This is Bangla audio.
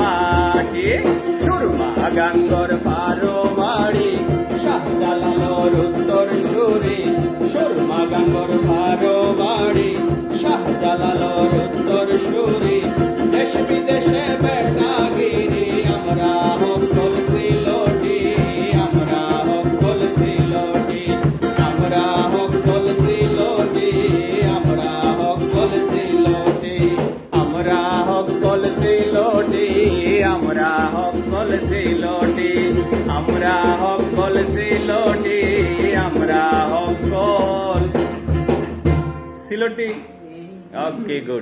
মাটি সুরমা গাঙ্গর পারো বাড়ি শাহজালালর উত্তর সুরে সুরমা গাঙ্গর পারো বাড়ি শাহজালালর উত্তর সুরে দেশ বিদেশে বেটাগিরি আমরা হকল সিলোটি আমরা হকল সিলোটি আমরা হকল সিলোটি আমরা হকল সিলোটি আমরা হকল সিলোটি আমরা হকল সিলোটি আমরা হকল সিলোটি আমরা হকল সিলোটি ওকে গুড